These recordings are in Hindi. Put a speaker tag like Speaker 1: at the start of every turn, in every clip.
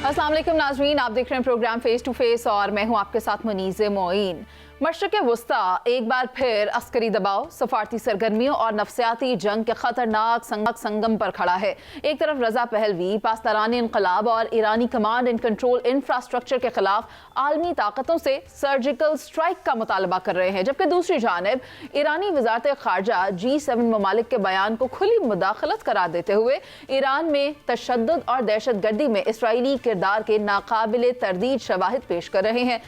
Speaker 1: अस्सलाम वालेकुम नाज़रीन, आप देख रहे हैं प्रोग्राम फेस टू फेस और मैं हूं आपके साथ मुनीज़े मोइन। मशरिक़ वस्ता एक बार फिर अस्करी दबाव, सफारती सरगर्मियों और नफसियाती जंग के खतरनाक संगम पर खड़ा है। एक तरफ रजा पहलवी, पाकिस्तानी इनकलाब और ईरानी कमांड एंड कंट्रोल इंफ्रास्ट्रक्चर के खिलाफ आलमी ताकतों से सर्जिकल स्ट्राइक का मुतालबा कर रहे हैं, जबकि दूसरी जानिब ईरानी वजारत खारजा G7 ममालिक के बयान को खुली मुदाखलत करार देते हुए ईरान में तशद्दुद और दहशत गर्दी में इसराइली किरदार के नाकाबिले तरदीद शवाहिद पेश कर रहे हैं।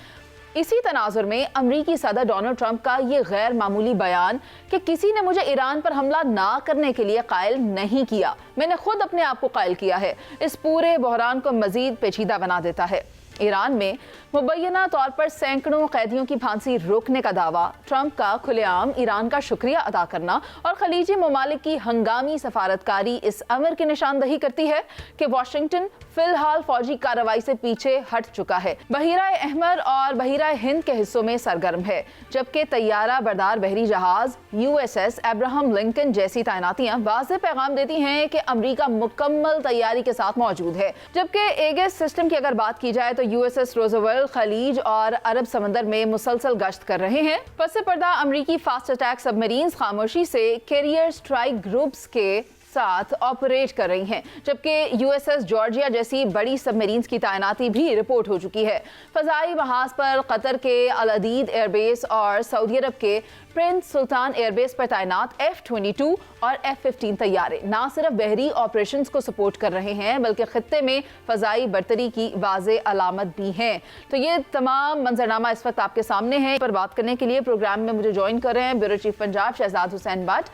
Speaker 1: इसी तनाजुर में अमरीकी सदर डोनाल्ड ट्रंप का ये गैर मामूली बयान कि किसी ने मुझे ईरान पर हमला ना करने के लिए कायल नहीं किया, मैंने खुद अपने आप को कायल किया है, इस पूरे बहरान को मजीद पेचीदा बना देता है। ईरान में मुबैना तौर पर सैकड़ों कैदियों की फांसी रोकने का दावा, ट्रंप का खुलेआम ईरान का शुक्रिया अदा करना और खलीजी ममालिक की हंगामी सफारतकारी इस अमर की निशानदही करती है कि वाशिंगटन फिलहाल फौजी कार्रवाई से पीछे हट चुका है, बहीरा अहमर और बहीरा हिंद के हिस्सों में सरगर्म है, जबकि तैयारा बरदार बहरी जहाज USS अब्राहम लिंकन जैसी तैनातियां वाज़ेह पैगाम देती हैं कि अमरीका मुकम्मल तैयारी के साथ मौजूद है। जबकि एगस सिस्टम की अगर बात की जाए तो USS रोजवेल्ट खलीज और अरब समंदर में मुसलसल गश्त कर रहे हैं। पस पर्दा अमरीकी फास्ट अटैक सबमरीन्स खामोशी से कैरियर स्ट्राइक ग्रुप्स के साथ ऑपरेट कर रही हैं, जबकि USS जॉर्जिया जैसी बड़ी सबमरीन्स की तैनाती भी रिपोर्ट हो चुकी है। फजाई महाज पर कतर के अल अदीद एयरबेस और सऊदी अरब के प्रिंस सुल्तान एयरबेस पर तैनात F-22 और F-15 तैयारे न सिर्फ बहरी ऑपरेशंस को सपोर्ट कर रहे हैं, बल्कि खित्ते में फजाई बरतरी की वाज़ेह अलामत भी हैं। तो ये तमाम मंजरनामा इस वक्त आपके सामने है। पर बात करने के लिए प्रोग्राम में मुझे ज्वाइन कर रहे हैं ब्यूरो चीफ पंजाब शहजाद हुसैन बट,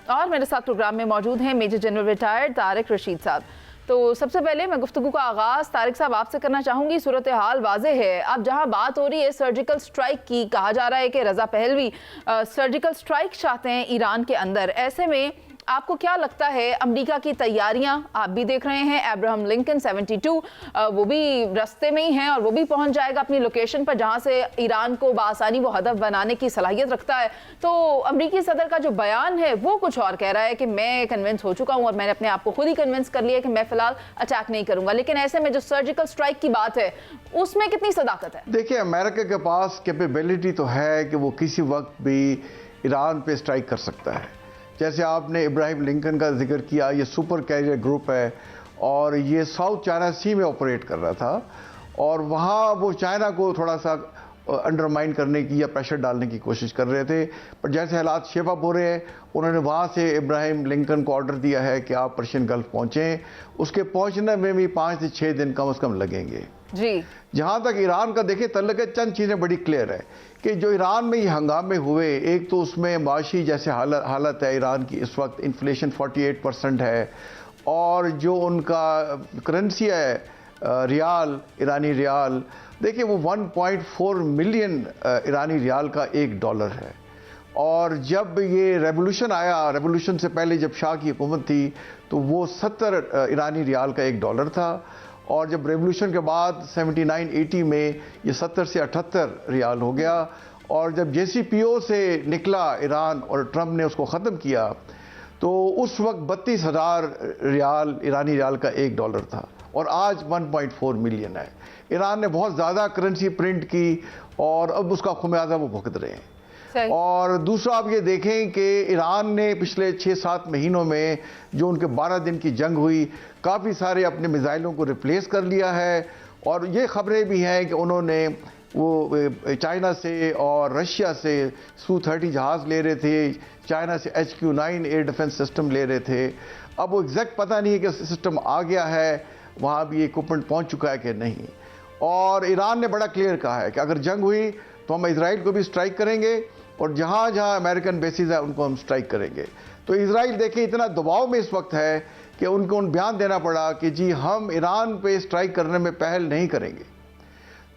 Speaker 1: और मेरे साथ प्रोग्राम में मौजूद हैं major general retired Tariq Rashid साहब। तो सबसे पहले मैं गुफ्तगू का आगाज़ तारिक साहब आपसे करना चाहूँगी। सूरत हाल वाज़े है, अब जहाँ बात हो रही है सर्जिकल स्ट्राइक की, कहा जा रहा है कि रजा पहलवी सर्जिकल स्ट्राइक चाहते हैं ईरान के अंदर, ऐसे में आपको क्या लगता है अमेरिका की तैयारियां आप भी देख रहे हैं, अब्राहम लिंकन 72 वो भी रास्ते में ही हैं और वो भी पहुंच जाएगा अपनी लोकेशन पर जहां से ईरान को बासानी वो हदफ बनाने की सलाहियत रखता है। तो अमेरिकी सदर का जो बयान है वो कुछ और कह रहा है कि मैं कन्विंस हो चुका हूं और मैंने अपने आप को खुद ही कन्विंस कर लिया कि मैं फिलहाल अटैक नहीं करूंगा, लेकिन ऐसे में जो सर्जिकल स्ट्राइक की बात है उसमें कितनी सदाकत है?
Speaker 2: देखिए, अमेरिका के पास कैपेबिलिटी तो है कि वो किसी वक्त भी ईरान पे स्ट्राइक कर सकता है। जैसे आपने इब्राहिम लिंकन का जिक्र किया, ये सुपर कैरियर ग्रुप है और ये साउथ चाइना सी में ऑपरेट कर रहा था और वहाँ वो चाइना को थोड़ा सा अंडरमाइन करने की या प्रेशर डालने की कोशिश कर रहे थे। पर जैसे हालात शेप अप हो रहे हैं, उन्होंने वहाँ से इब्राहिम लिंकन को ऑर्डर दिया है कि आप पर्शियन गल्फ पहुँचें। उसके पहुँचने में भी 5 से 6 दिन कम से कम लगेंगे
Speaker 1: जी। जहाँ
Speaker 2: तक ईरान का देखिए तल्लुक है, चंद चीज़ें बड़ी क्लियर है कि जो ईरान में ये हंगामे हुए, एक तो उसमें माशी जैसे हालत है ईरान की इस वक्त, इन्फ्लेशन 48% है और जो उनका करेंसी है रियाल, ईरानी रियाल, देखिए वो 1.4 मिलियन ईरानी रियाल का $1 है। और जब ये रेवोल्यूशन आया, रेवोल्यूशन से पहले जब शाह की हुकूमत थी तो वो 70 ईरानी रियाल का $1 था और जब रेवोल्यूशन के बाद 79-80 में ये 70 से 78 रियाल हो गया और जब JCPO से निकला ईरान और ट्रंप ने उसको ख़त्म किया तो उस वक्त 32,000 रियाल ईरानी रियाल का $1 था और आज 1.4 मिलियन है। ईरान ने बहुत ज़्यादा करेंसी प्रिंट की और अब उसका खुमियाजा वो भुगत रहे हैं। और दूसरा आप ये देखें कि ईरान ने पिछले 6-7 महीनों में जो उनके 12 दिन की जंग हुई, काफ़ी सारे अपने मिसाइलों को रिप्लेस कर लिया है और ये खबरें भी हैं कि उन्होंने वो चाइना से और रशिया से Su-30 जहाज़ ले रहे थे, चाइना से HQ-9 एयर डिफेंस सिस्टम ले रहे थे। अब वो एग्जैक्ट पता नहीं है कि सिस्टम आ गया है, वहाँ भी इक्विपमेंट पहुँच चुका है कि नहीं। और ईरान ने बड़ा क्लियर कहा है कि अगर जंग हुई तो हम इजराइल को भी स्ट्राइक करेंगे और जहाँ जहाँ अमेरिकन बेसिस है उनको हम स्ट्राइक करेंगे। तो इजराइल देखिए इतना दबाव में इस वक्त है कि उनको बयान देना पड़ा कि जी हम ईरान पे स्ट्राइक करने में पहल नहीं करेंगे।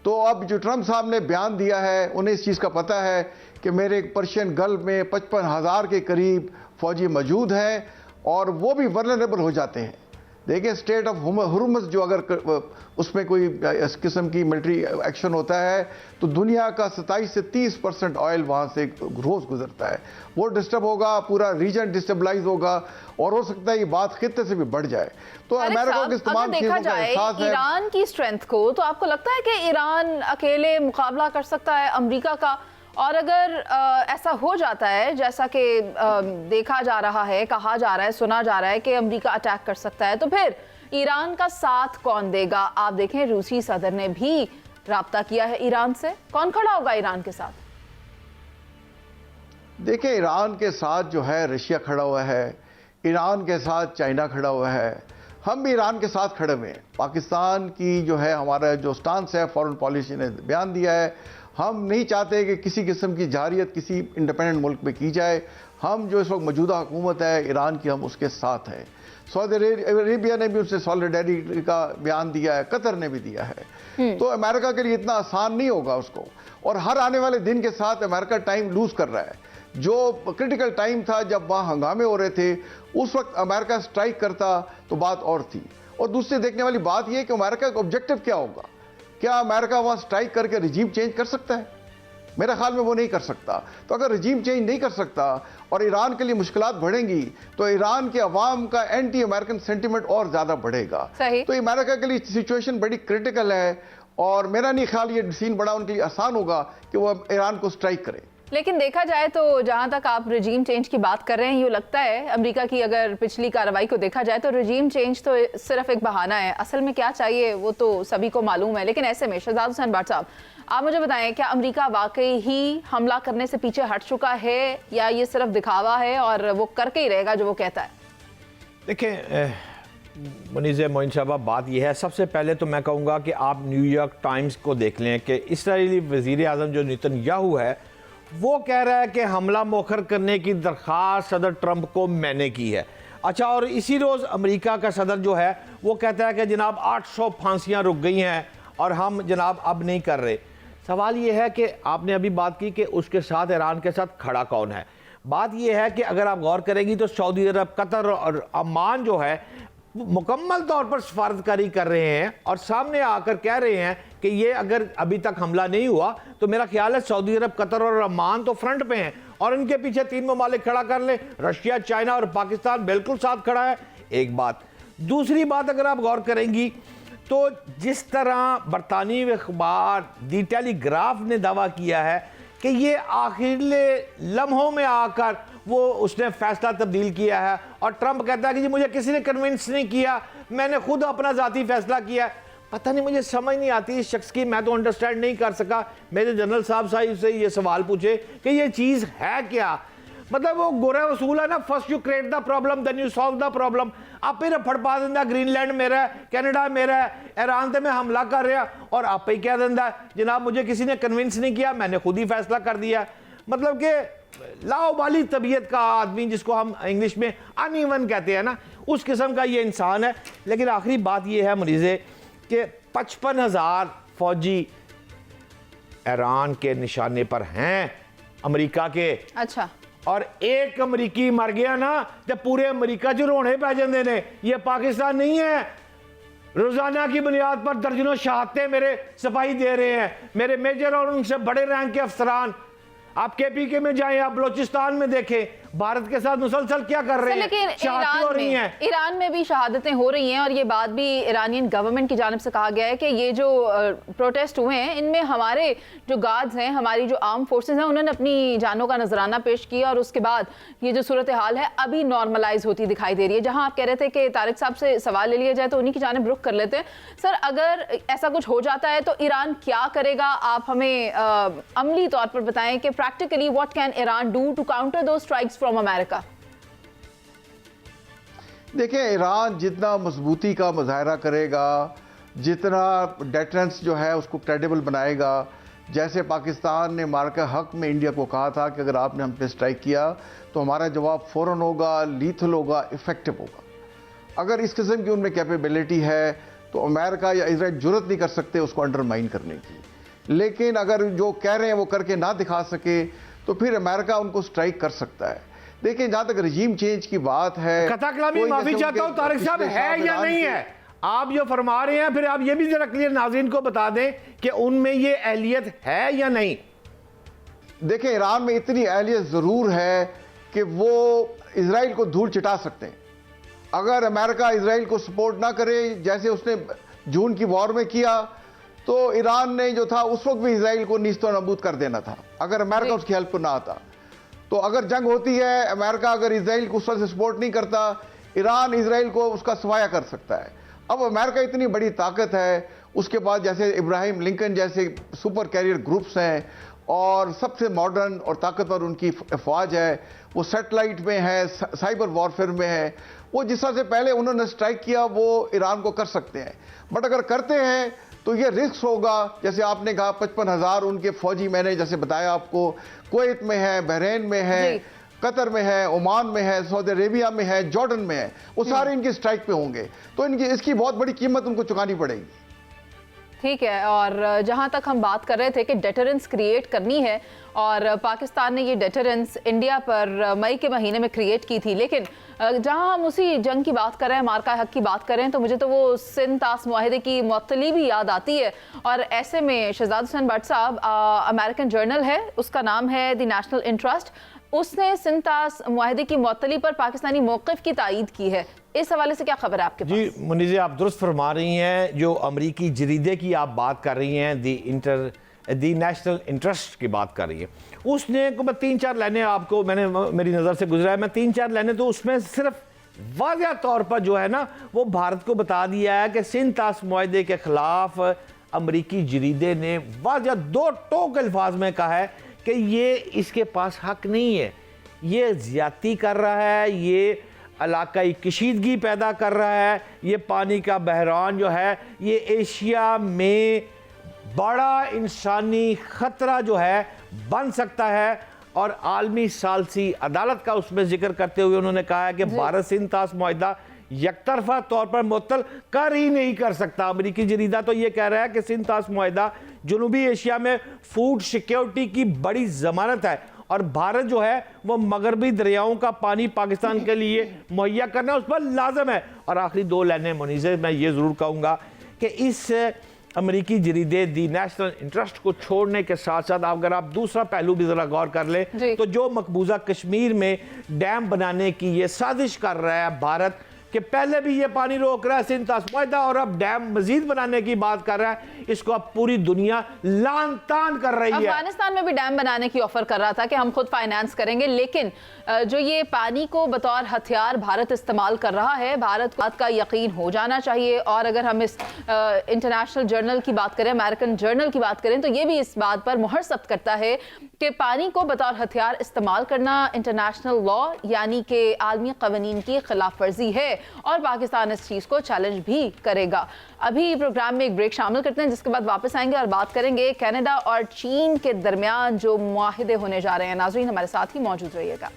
Speaker 2: तो अब जो ट्रंप साहब ने बयान दिया है, उन्हें इस चीज़ का पता है कि मेरे पर्शियन गल्फ में 55,000 के करीब फौजी मौजूद हैं और वो भी वल्नरेबल हो जाते हैं। देखिए स्टेट ऑफ हुर्मुज़ जो अगर उसमें कोई इस किस्म की मिलिट्री एक्शन होता है तो दुनिया का 27 से 30% ऑयल वहाँ से रोज़ गुजरता है। वो डिस्टर्ब होगा, पूरा रीजन डिस्टेबलाइज होगा और हो सकता है ये बात खित्ते से भी बढ़ जाए। तो अमेरिका के इस्तेमाल
Speaker 1: देखा जाए ईरान की स्ट्रेंथ को, तो आपको लगता है कि ईरान अकेले मुकाबला कर सकता है अमेरिका का? और अगर ऐसा हो जाता है जैसा कि देखा जा रहा है, कहा जा रहा है, सुना जा रहा है कि अमेरिका अटैक कर सकता है, तो फिर ईरान का साथ कौन देगा? आप देखें रूसी सदर ने भी राब्ता किया है ईरान से। कौन खड़ा होगा ईरान के साथ?
Speaker 2: देखिए ईरान के साथ जो है रशिया खड़ा हुआ है, ईरान के साथ चाइना खड़ा हुआ है, हम भी ईरान के साथ खड़े हुए हैं। पाकिस्तान की जो है हमारा जो स्टांस है, फॉरेन पॉलिसी ने बयान दिया है, हम नहीं चाहते कि किसी किस्म की जारियत किसी इंडिपेंडेंट मुल्क में की जाए। हम जो इस वक्त मौजूदा हुकूमत है ईरान की, हम उसके साथ हैं। सऊदी अरेबिया ने भी उससे सॉलिडेरिटी का बयान दिया है, कतर ने भी दिया है। तो अमेरिका के लिए इतना आसान नहीं होगा उसको, और हर आने वाले दिन के साथ अमेरिका टाइम लूज कर रहा है। जो क्रिटिकल टाइम था जब वहाँ हंगामे हो रहे थे, उस वक्त अमेरिका स्ट्राइक करता तो बात और थी। और दूसरी देखने वाली बात यह कि अमेरिका का ऑब्जेक्टिव क्या होगा? क्या अमेरिका वहाँ स्ट्राइक करके रिजीम चेंज कर सकता है? मेरे ख्याल में वो नहीं कर सकता। तो अगर रिजीम चेंज नहीं कर सकता और ईरान के लिए मुश्किलात बढ़ेंगी तो ईरान के अवाम का एंटी अमेरिकन सेंटिमेंट और ज्यादा बढ़ेगा। तो अमेरिका के लिए सिचुएशन बड़ी क्रिटिकल है और मेरा नहीं ख्याल ये डिसीजन बड़ा उनके लिए आसान होगा कि वो ईरान को स्ट्राइक करें।
Speaker 1: लेकिन देखा जाए तो जहां तक आप रिजीम चेंज की बात कर रहे हैं, यूँ लगता है अमेरिका की अगर पिछली कार्रवाई को देखा जाए तो रिजीम चेंज तो सिर्फ एक बहाना है। असल में क्या चाहिए वो तो सभी को मालूम है। लेकिन ऐसे में शहजाद हुसैन भट्ट साहब, आप मुझे बताएं, क्या अमेरिका वाकई ही हमला करने से पीछे हट चुका है या ये सिर्फ दिखावा है और वो करके ही रहेगा जो वो कहता है?
Speaker 3: देखिए मुनीज़ मोइन साहबा, बात यह है, सबसे पहले तो मैं कहूँगा कि आप न्यूयॉर्क टाइम्स को देख लें कि इसराइली वज़ीर आज़म जो नेतन्याहू है वो कह रहा है कि हमला मौखर करने की दरख्वास्त सदर ट्रंप को मैंने की है। अच्छा, और इसी रोज़ अमेरिका का सदर जो है वो कहता है कि जनाब 800 फांसियाँ रुक गई हैं और हम जनाब अब नहीं कर रहे। सवाल ये है कि आपने अभी बात की कि उसके साथ ईरान के साथ खड़ा कौन है। बात यह है कि अगर आप गौर करेंगी तो सऊदी अरब, कतर और अमान जो है मुकम्मल तौर पर सफारतकारी कर रहे हैं और सामने आकर कह रहे हैं कि ये अगर अभी तक हमला नहीं हुआ तो मेरा ख्याल है सऊदी अरब, कतर और अमान तो फ्रंट पे हैं और इनके पीछे 3 ममालिक खड़ा कर ले, रशिया, चाइना और पाकिस्तान बिल्कुल साथ खड़ा है। एक बात। दूसरी बात, अगर आप गौर करेंगी तो जिस तरह बरतानी अखबार दी टेलीग्राफ ने दावा किया है कि ये आखिरले लम्हों में आकर वो उसने फैसला तब्दील किया है और ट्रंप कहता है कि जी मुझे किसी ने कन्विंस नहीं किया, मैंने खुद अपना ज़ाती फैसला किया। पता नहीं, मुझे समझ नहीं आती इस शख्स की, मैं तो अंडरस्टैंड नहीं कर सका। मेरे जनरल साहब से ये सवाल पूछे कि ये चीज़ है क्या। मतलब वो गोरा वसूल है ना, first you create the problem then you solve the problem. आप ही फड़पा देंदा ग्रीनलैंड मेरा है, कैनेडा मेरा है, ईरान से मैं हमला कर रहा और आप ही कह देंदा जनाब मुझे किसी ने कन्विंस नहीं किया, मैंने खुद ही फैसला कर दिया। मतलब कि लाओबाली तबीयत का आदमी, जिसको हम इंग्लिश में अनइवन कहते हैं ना, उस किस्म का ये इंसान है। लेकिन आखिरी बात ये है मरीज़े कि 55,000 फौजी ईरान के निशाने पर हैं अमेरिका के।
Speaker 1: अच्छा,
Speaker 3: और एक अमरीकी मर गया ना तो पूरे अमरीका च रोने पै जाते हैं। ये पाकिस्तान नहीं है। रोजाना की बुनियाद पर दर्जनों शहादतें मेरे सिपाही दे रहे हैं, मेरे मेजर और उनसे बड़े रैंक के अफसरान। आप केपीके में जाएं, आप बलोचिस्तान में देखें, भारत के साथ मुसलसल क्या कर रहे हैं, शहादतें हो रही हैं।
Speaker 1: ईरान में भी शहादतें हो रही हैं और ये बात भी ईरानियन गवर्नमेंट की जानिब से कहा गया है कि ये जो प्रोटेस्ट हुए हैं इनमें हमारे जो गार्ड्स हैं, हमारी जो आर्म फोर्सेस हैं, उन्होंने अपनी जानों का नजराना पेश किया और उसके बाद ये जो सूरत हाल है अभी नॉर्मलाइज होती दिखाई दे रही है। जहां आप कह रहे थे कि तारिक साहब से सवाल ले लिया जाए तो उन्हीं की जानिब रुख कर लेते हैं। सर, अगर ऐसा कुछ हो जाता है तो ईरान क्या करेगा? आप हमें अमली तौर पर बताएं कि practically what can Iran do to counter the strikes from America?
Speaker 2: देखिए, ईरान जितना मजबूती का मुजाहरा करेगा, जितना डेटरेंस जो है उसको क्रेडिबल बनाएगा, जैसे पाकिस्तान ने मार्का हक में इंडिया को कहा था कि अगर आपने हम पे स्ट्राइक किया तो हमारा जवाब फ़ौरन होगा, लीथल होगा, इफेक्टिव होगा। अगर इस किस्म की उनमें कैपेबिलिटी है तो अमेरिका या इजराइल जुर्रत नहीं कर सकते उसको अंडरमाइन करने की। लेकिन अगर जो कह रहे हैं वो करके ना दिखा सके तो फिर अमेरिका उनको स्ट्राइक कर सकता है। देखिए जहां तक रजीम चेंज की बात है,
Speaker 3: कथा कलामी माफी चाहता हूं तारिक साहब, है या नहीं है? आप जो फरमा रहे हैं फिर आप ये भी जरा क्लियर नाज़रीन को बता दें कि उनमें ये अहलियत है या नहीं।
Speaker 2: देखिए ईरान में इतनी अहलियत जरूर है कि वो इजराइल को धूल चिटा सकते हैं। अगर अमेरिका इजराइल को सपोर्ट ना करे जैसे उसने जून की वॉर में किया, तो ईरान ने जो था उस वक्त भी इजराइल को नीस्तो नबूद कर देना था अगर अमेरिका उसकी हेल्प ना आता। तो अगर जंग होती है, अमेरिका अगर इजराइल को उस वक्त सपोर्ट नहीं करता, ईरान इजराइल को उसका सफाया कर सकता है। अब अमेरिका इतनी बड़ी ताकत है, उसके बाद जैसे इब्राहिम लिंकन जैसे सुपर कैरियर ग्रुप्स हैं और सबसे मॉडर्न और ताकतवर उनकी फौज है, वो सैटेलाइट में है, साइबर वॉरफेयर में है, वो जिस तरह से पहले उन्होंने स्ट्राइक किया वो ईरान को कर सकते हैं। बट अगर करते हैं तो ये रिस्क होगा, जैसे आपने कहा 55,000 उनके फौजी, मैंने जैसे बताया आपको, कुवैत में है, बहरीन में है, कतर में है, ओमान में है, सऊदी अरेबिया में है, जॉर्डन में है, वो सारे इनके स्ट्राइक पे होंगे, तो इनकी इसकी बहुत बड़ी कीमत उनको चुकानी पड़ेगी।
Speaker 1: ठीक है, और जहां तक हम बात कर रहे थे कि डेटरेंस क्रिएट करनी है, और पाकिस्तान ने ये डेटरेंस इंडिया पर मई के महीने में क्रिएट की थी, लेकिन जहां हम उसी जंग की बात कर रहे हैं, मार्का हक की बात कर रहे हैं, तो मुझे तो वो सिंध तास मुआहिदे की मुअत्तली भी याद आती है। और ऐसे में शहजाद हुसैन भट्ट साहब, अमेरिकन जर्नल है, उसका नाम है द नेशनल इंटरेस्ट, उसने सिंध तास मुआहिदे की मुअत्तली पर पाकिस्तानी मौक़िफ़ की तायीद की है। इस हवाले से क्या खबर है आपके पास?
Speaker 3: जी मुनीज़े, आप दुरुस्त फरमा रही हैं। जो अमरीकी जरीदे की आप बात कर रही हैं, दी नेशनल इंटरेस्ट की बात कर रही है, उसने को मैं 3-4 लाइनें आपको, मैंने मेरी नज़र से गुजरा है, मैं 3-4 लाइनें, तो उसमें सिर्फ वाज़ह तौर पर जो है ना वो भारत को बता दिया है कि सिंध तास मुआहिदे के ख़िलाफ़ अमरीकी जरीदे ने वाज़ह 2 टोक अल्फाज में कहा है कि ये इसके पास हक नहीं है, ये ज़्यादती कर रहा है, ये इलाकाई कशीदगी पैदा कर रहा है, ये पानी का बहरान जो है ये एशिया में बड़ा इंसानी ख़तरा जो है बन सकता है। और आलमी सालसी अदालत का उसमें जिक्र करते हुए उन्होंने कहा है कि भारत सिंध तास मुआहिदा यकतरफा तौर पर मुअत्तल कर ही नहीं कर सकता। अमरीकी जरीदा तो ये कह रहा है कि सिंध तास मुआहिदा जनूबी एशिया में फूड सिक्योरिटी की बड़ी ज़मानत है, और भारत जो है वो मगरबी दरियाओं का पानी पाकिस्तान के लिए मुहैया करना उस पर लाजम है। और आखिरी 2 लाइनें मुनीज़े, मैं ये ज़रूर कहूँगा कि इस अमरीकी जरीदे दी नेशनल इंटरेस्ट को छोड़ने के साथ साथ अगर आप दूसरा पहलू भी ज़रा गौर कर लें तो जो मकबूजा कश्मीर में डैम बनाने की ये साजिश कर रहा है भारत, कि पहले भी ये पानी रोक रहा है सिंध तास मुआहिदा और अब डैम मजीद बनाने की बात कर रहा है, इसको अब पूरी दुनिया लान तान कर रही है।
Speaker 1: अफगानिस्तान में भी डैम बनाने की ऑफर कर रहा था कि हम खुद फाइनेंस करेंगे, लेकिन जो ये पानी को बतौर हथियार भारत इस्तेमाल कर रहा है, भारत को बात का यकीन हो जाना चाहिए। और अगर हम इस इंटरनेशनल जर्नल की बात करें, अमेरिकन जर्नल की बात करें, तो ये भी इस बात पर मुहर सख्त करता है कि पानी को बतौर हथियार इस्तेमाल करना इंटरनेशनल लॉ यानी कि आलमी कवानीन की खिलाफ वर्जी है, और पाकिस्तान इस चीज़ को चैलेंज भी करेगा। अभी प्रोग्राम में एक ब्रेक शामिल करते हैं, जिसके बाद वापस आएंगे और बात करेंगे कनाडा और चीन के दरमियान जो मुआहिदे होने जा रहे हैं। नाज़रीन हमारे साथ ही मौजूद रहिएगा।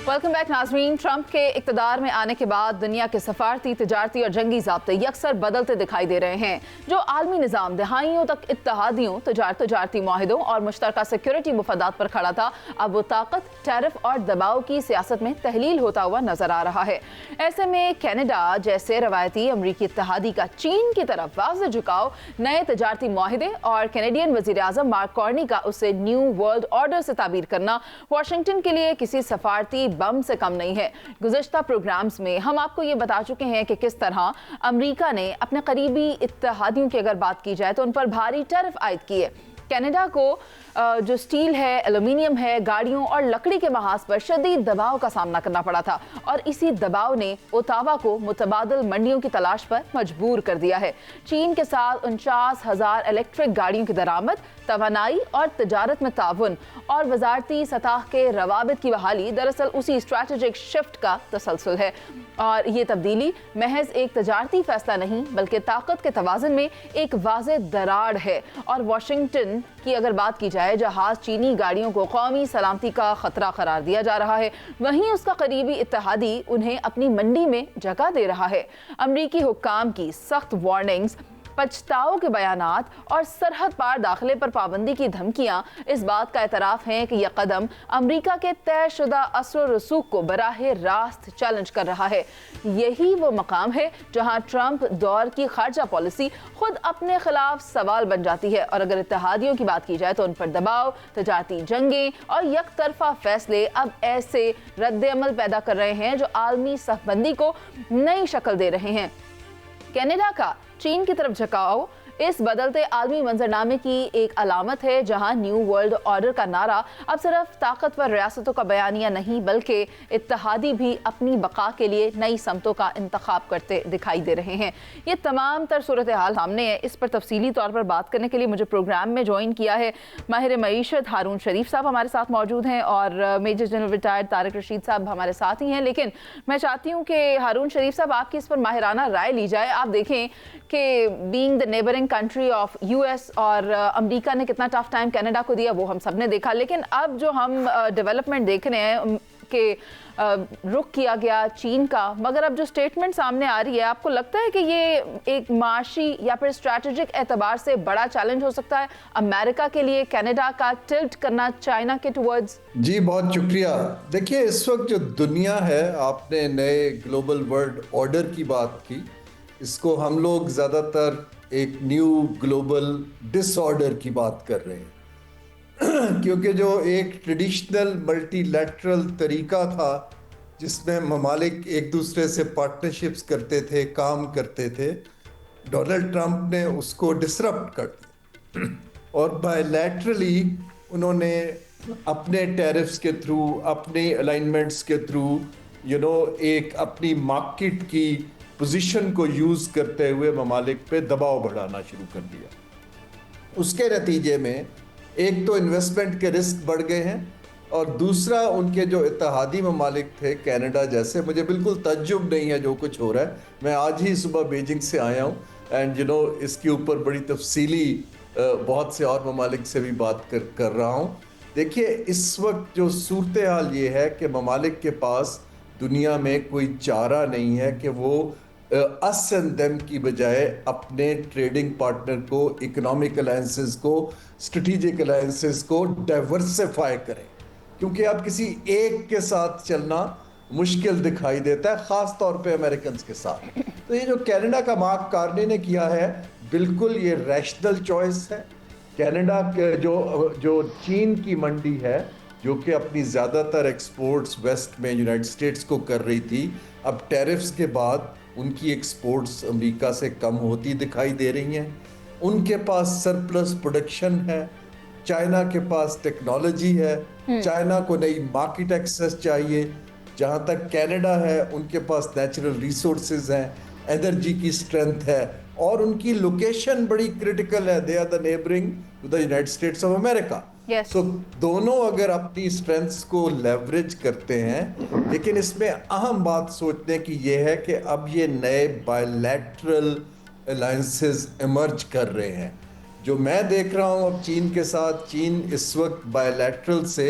Speaker 1: वेलकम बैक नाज़रीन। ट्रंप के इक़्तिदार में आने के बाद दुनिया के सफारती, तिजारती और जंगी ज़ाब्ते यकसर बदलते दिखाई दे रहे हैं। जो आलमी निज़ाम दहाइयों तक इत्तेहादियों, तिजारती माहिदों और मुश्तरका सिक्योरिटी मुफादात पर खड़ा था, अब वो ताकत, टैरिफ और दबाव की सियासत में तहलील होता हुआ नजर आ रहा है। ऐसे में कनाडा जैसे रवायती अमरीकी इत्तेहादी का चीन की तरफ वाज़ेह झुकाव, नए तिजारती माहिदे और कैनेडियन वज़ीर आज़म मार्क कार्नी का उसे न्यू वर्ल्ड ऑर्डर से ताबीर करना वाशिंगटन के लिए किसी सफारती बम से कम नहीं है। गुज़श्ता प्रोग्राम्स में हम आपको ये बता चुके हैं कि किस तरह अमेरिका ने अपने करीबी इत्तेहादियों की अगर बात की जाए तो उन पर भारी टैरिफ आयद किए। कनाडा को जो स्टील है, एल्यूमिनियम है, गाड़ियों और लकड़ी के महाज पर शदीद दबाव का सामना करना पड़ा था, और इसी दबाव ने ओटावा को मुतबादिल मंडियों की तलाश पर मजबूर कर दिया है। चीन के साथ 49,000 इलेक्ट्रिक गाड़ियों की दरामद, तवानाई और तजारत में ताउन और वजारती सतह के रवाबित की बहाली दरअसल उसी स्ट्रैटेजिक शिफ्ट का तसलसल है। और ये तब्दीली महज एक तजारती फैसला नहीं बल्कि ताकत के तवाज़ुन में एक वाज़ेह दरार है। और वाशिंगटन की अगर बात की जाए, जहाज चीनी गाड़ियों को कौमी सलामती का खतरा करार दिया जा रहा है, वहीं उसका करीबी इत्तेहादी उन्हें अपनी मंडी में जगह दे रहा है। अमरीकी हुक्काम की सख्त वार्निंग्स पछताओ के बयानात और सरहद पार दाखिले पर पाबंदी की धमकियां इस बात का एतराफ़ हैं कि यह कदम अमरीका के तयशुदा असर रसूख को बराह रास्त चैलेंज कर रहा है। यही वो मकाम है जहां ट्रंप दौर की खारजा पॉलिसी खुद अपने खिलाफ सवाल बन जाती है। और अगर इत्तेहादियों की बात की जाए तो उन पर दबाव, तजारती जंगें और यकतरफा फैसले अब ऐसे रद्द-ए-अमल पैदा कर रहे हैं जो आलमी सफबंदी को नई शक्ल दे रहे हैं। कनाडा का चीन की तरफ झुकाव इस बदलते आलमी मंजरनामे की एक अलामत है, जहां न्यू वर्ल्ड ऑर्डर का नारा अब सिर्फ ताकतवर रियासतों का बयानिया नहीं बल्कि इत्तेहादी भी अपनी बका के लिए नई समतों का इंतखाब करते दिखाई दे रहे हैं। ये तमाम तर सूरत हाल सामने है। इस पर तफसीली तौर पर बात करने के लिए मुझे प्रोग्राम में ज्वाइन किया है माहिर मईशत हारून शरीफ साहब हमारे साथ मौजूद हैं और major general retired Tariq Rashid साहब हमारे साथ ही हैं। लेकिन मैं चाहती हूँ कि हारून शरीफ साहब आपकी इस पर माहिराना राय ली जाए। आप देखें कि being the neighbouring country of US और अमेरिका ने कितना टफ टाइम कनाडा को दिया वो हम सब ने देखा। लेकिन अब जो हम डेवलपमेंट देख रहे हैं कि रुख किया गया चीन का, मगर अब जो स्टेटमेंट सामने आ रही है, आपको लगता है कि ये एक माशी या फिर स्ट्रैटेजिक एतबार से बड़ा चैलेंज हो सकता है अमेरिका के लिए, कनाडा का टिल्ट करना चाइना के टुवर्ड्स?
Speaker 4: जी बहुत शुक्रिया। देखिए इस वक्त जो दुनिया है, आपने नए ग्लोबल वर्ल्ड ऑर्डर की बात की, इसको हम लोग ज़्यादातर एक न्यू ग्लोबल डिसऑर्डर की बात कर रहे हैं क्योंकि जो एक ट्रेडिशनल मल्टीलैटरल तरीका था जिसमें ममालिक एक दूसरे से पार्टनरशिप्स करते थे, काम करते थे, डोनाल्ड ट्रंप ने उसको डिसरप्ट कर दिया और बायलैटरली उन्होंने अपने टैरिफ्स के थ्रू, अपने अलाइनमेंट्स के थ्रू एक अपनी मार्केट की पोजीशन को यूज़ करते हुए ममालिक पे दबाव बढ़ाना शुरू कर दिया। उसके नतीजे में एक तो इन्वेस्टमेंट के रिस्क बढ़ गए हैं और दूसरा उनके जो इत्तेहादी ममालिक थे कनाडा जैसे, मुझे बिल्कुल तज्जुब नहीं है जो कुछ हो रहा है। मैं आज ही सुबह बीजिंग से आया हूँ एंड इसके ऊपर बड़ी तफसीली बहुत से और ममालिक से भी बात कर रहा हूँ। देखिए इस वक्त जो सूरत हाल ये है कि ममालिक के पास दुनिया में कोई चारा नहीं है कि वो अस एंड देम की बजाय अपने ट्रेडिंग पार्टनर को, इकोनॉमिक अलायंसेस को, स्ट्रेटेजिक अलायंसेस को डाइवर्सिफाई करें, क्योंकि अब किसी एक के साथ चलना मुश्किल दिखाई देता है, ख़ास तौर पे अमेरिकन के साथ। तो ये जो कनाडा का मार्क कार्नी ने किया है, बिल्कुल ये रैशनल चॉइस है। कनाडा के जो चीन की मंडी है, जो कि अपनी ज़्यादातर एक्सपोर्ट्स वेस्ट में यूनाइटेड स्टेट्स को कर रही थी, अब टैरिफ्स के बाद उनकी एक्सपोर्ट्स अमेरिका से कम होती दिखाई दे रही हैं। उनके पास सरप्लस प्रोडक्शन है, चाइना के पास टेक्नोलॉजी है, चाइना को नई मार्केट एक्सेस चाहिए। जहाँ तक कनाडा है, उनके पास नेचुरल रिसोर्सेज हैं, एनर्जी की स्ट्रेंथ है और उनकी लोकेशन बड़ी क्रिटिकल है। They are the neighbouring to the United States of America. So दोनों अगर अपनी स्ट्रेंथ्स को लेवरेज करते हैं, लेकिन इसमें अहम बात सोचने की ये है कि अब ये नए बायलैटरल अलायंसेस इमर्ज कर रहे हैं। जो मैं देख रहा हूँ अब चीन के साथ, चीन इस वक्त बायलैटरल से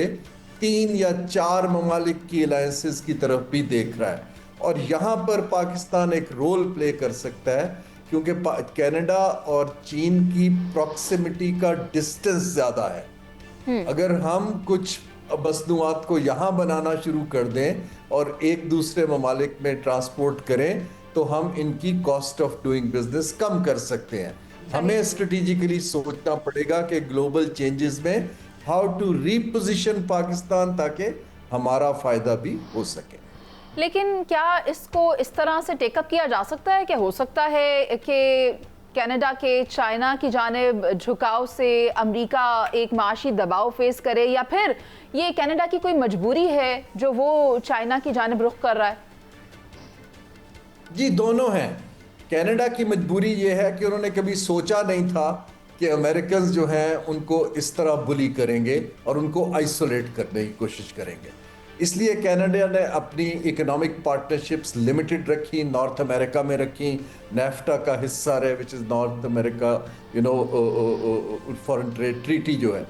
Speaker 4: 3 या 4 ममालिक की अलायंसेस की तरफ भी देख रहा है और यहाँ पर पाकिस्तान एक रोल प्ले कर सकता है, क्योंकि कनाडा और चीन की प्रॉक्सिमिटी का डिस्टेंस ज़्यादा है। अगर हम कुछ मसनूआत को यहाँ बनाना शुरू कर दें और एक दूसरे ममालिक में ट्रांसपोर्ट करें तो हम इनकी कॉस्ट ऑफ डूइंग बिजनेस कम कर सकते हैं। हमें स्ट्रेटेजिकली सोचना पड़ेगा कि ग्लोबल चेंजेस में हाउ टू रीपोजिशन पाकिस्तान ताकि हमारा फायदा भी हो सके।
Speaker 1: लेकिन क्या इसको इस तरह से टेकअप किया जा सकता है कि हो सकता है कि कनाडा के चाइना की जानिब झुकाव से अमेरिका एक माशी दबाव फेस करे, या फिर ये कनाडा की कोई मजबूरी है जो वो चाइना की जानिब रुख कर रहा है?
Speaker 4: जी दोनों हैं। कनाडा की मजबूरी ये है कि उन्होंने कभी सोचा नहीं था कि अमेरिकन जो हैं उनको इस तरह बुली करेंगे और उनको आइसोलेट करने की कोशिश करेंगे। इसलिए कनाडा ने अपनी इकोनॉमिक पार्टनरशिप्स लिमिटेड रखी, नॉर्थ अमेरिका में रखी, नेफ्टा का हिस्सा रहे which is north America foreign trade treaty जो है।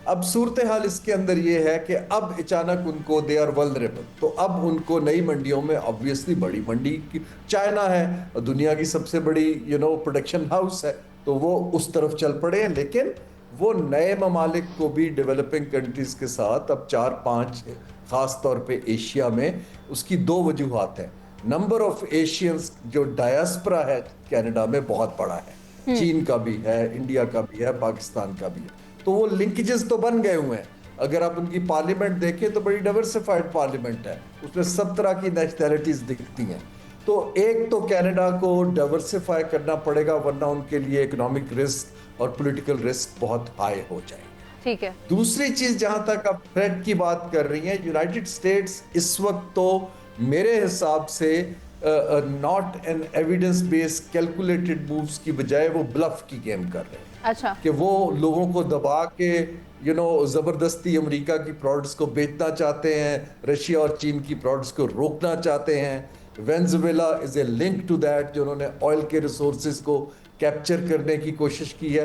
Speaker 4: अब सूरत हाल इसके अंदर ये है कि अब अचानक उनको दे आर वल्नरेबल, तो अब उनको नई मंडियों में ऑब्वियसली बड़ी मंडी चाइना है, दुनिया की सबसे बड़ी प्रोडक्शन हाउस है, तो वो उस तरफ चल पड़े हैं, लेकिन वो नए ममालिक को भी डेवलपिंग कंट्रीज के साथ अब 4-5 खास तौर पे एशिया में, उसकी 2 वजूहात हैं। नंबर ऑफ एशियंस जो डायस्पोरा है कनाडा में बहुत बड़ा है, चीन का भी है, इंडिया का भी है, पाकिस्तान का भी है, तो वो लिंकेजेस तो बन गए हुए हैं। अगर आप उनकी पार्लियामेंट देखें तो बड़ी डाइवर्सिफाइड पार्लियामेंट है, उसमें सब तरह की नेशनैलिटीज दिखती हैं। तो एक तो कनाडा को डाइवर्सिफाई करना पड़ेगा, वरना उनके लिए इकोनॉमिक रिस्क और पॉलिटिकल रिस्क बहुत हाई हो जाएंगे।
Speaker 1: ठीक है।
Speaker 4: दूसरी चीज, जहां तक आप थ्रेट की बात कर रही हैं, यूनाइटेड स्टेट्स इस वक्त तो मेरे हिसाब से not an evidence based calculated moves की बजाय वो ब्लफ की गेम कर रहे हैं।
Speaker 1: अच्छा।
Speaker 4: कि वो लोगों को दबा के जबरदस्ती अमेरिका की प्रोडक्ट्स को बेचना चाहते हैं, रशिया और चीन की प्रोडक्ट्स को रोकना चाहते हैं। Venezuela is a link to that, जो उन्होंने ऑयल के रिसोर्सेज को कैप्चर करने की कोशिश की है।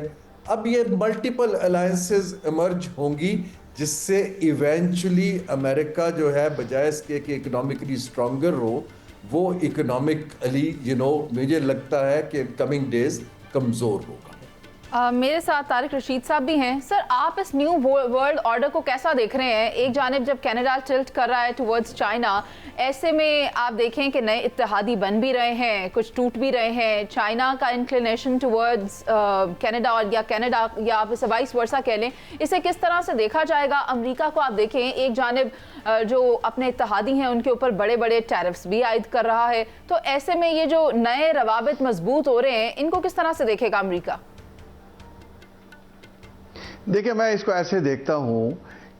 Speaker 4: अब ये मल्टीपल अलायंसेस इमर्ज होंगी, जिससे इवेंचुअली अमेरिका जो है, बजाय इसके कि इकोनॉमिकली स्ट्रॉन्गर हो, वो इकोनॉमिकली मुझे लगता है कि कमिंग डेज कमज़ोर होगा।
Speaker 1: मेरे साथ तारिक रशीद साहब भी हैं। सर, आप इस न्यू वर्ल्ड ऑर्डर को कैसा देख रहे हैं? एक जानिब जब कनाडा टिल्ट कर रहा है टुवर्ड्स चाइना, ऐसे में आप देखें कि नए इत्तेहादी बन भी रहे हैं, कुछ टूट भी रहे हैं। चाइना का इंक्लिनेशन टुवर्ड्स कनाडा और कनाडा या आप इसे वाइस वर्सा कह लें, इसे किस तरह से देखा जाएगा? अमेरिका को आप देखें, एक जानिब जो अपने इत्तेहादी हैं उनके ऊपर बड़े बड़े टैरिफ्स भी आयद कर रहा है, तो ऐसे में ये जो नए रवाबित मजबूत हो रहे हैं, इनको किस तरह से देखेगा अमेरिका?
Speaker 2: देखिए, मैं इसको ऐसे देखता हूँ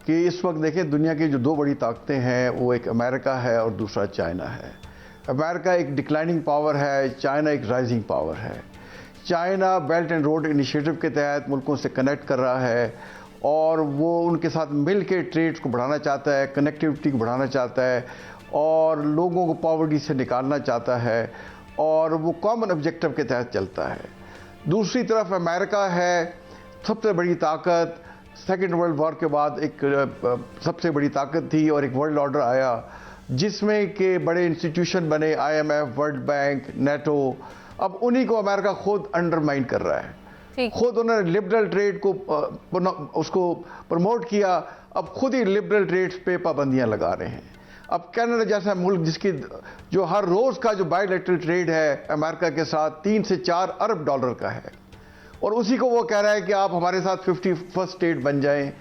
Speaker 2: कि इस वक्त देखिए दुनिया की जो 2 बड़ी ताकतें हैं, वो एक अमेरिका है और दूसरा चाइना है। अमेरिका एक डिक्लाइनिंग पावर है, चाइना एक राइजिंग पावर है। China belt and road initiative के तहत मुल्कों से कनेक्ट कर रहा है और वो उनके साथ मिल के ट्रेड को बढ़ाना चाहता है, कनेक्टिविटी को बढ़ाना चाहता है और लोगों को पॉवर्टी से निकालना चाहता है, और वो कॉमन ऑब्जेक्टिव के तहत चलता है। दूसरी तरफ अमेरिका है, सबसे बड़ी ताकत, सेकेंड वर्ल्ड वॉर के बाद एक सबसे बड़ी ताकत थी, और एक वर्ल्ड ऑर्डर आया जिसमें के बड़े इंस्टीट्यूशन बने, IMF, वर्ल्ड बैंक, नेटो। अब उन्हीं को अमेरिका खुद अंडरमाइन कर रहा है। खुद उन्होंने लिबरल ट्रेड को उसको प्रमोट किया, अब खुद ही लिबरल ट्रेड्स पे पाबंदियां लगा रहे हैं। अब कनाडा जैसा मुल्क जिसकी जो हर रोज का जो बायलैटरल ट्रेड है अमेरिका के साथ 3 से 4 अरब डॉलर का है, और उसी को वो कह रहा है कि आप हमारे साथ 51st स्टेट बन जाएं।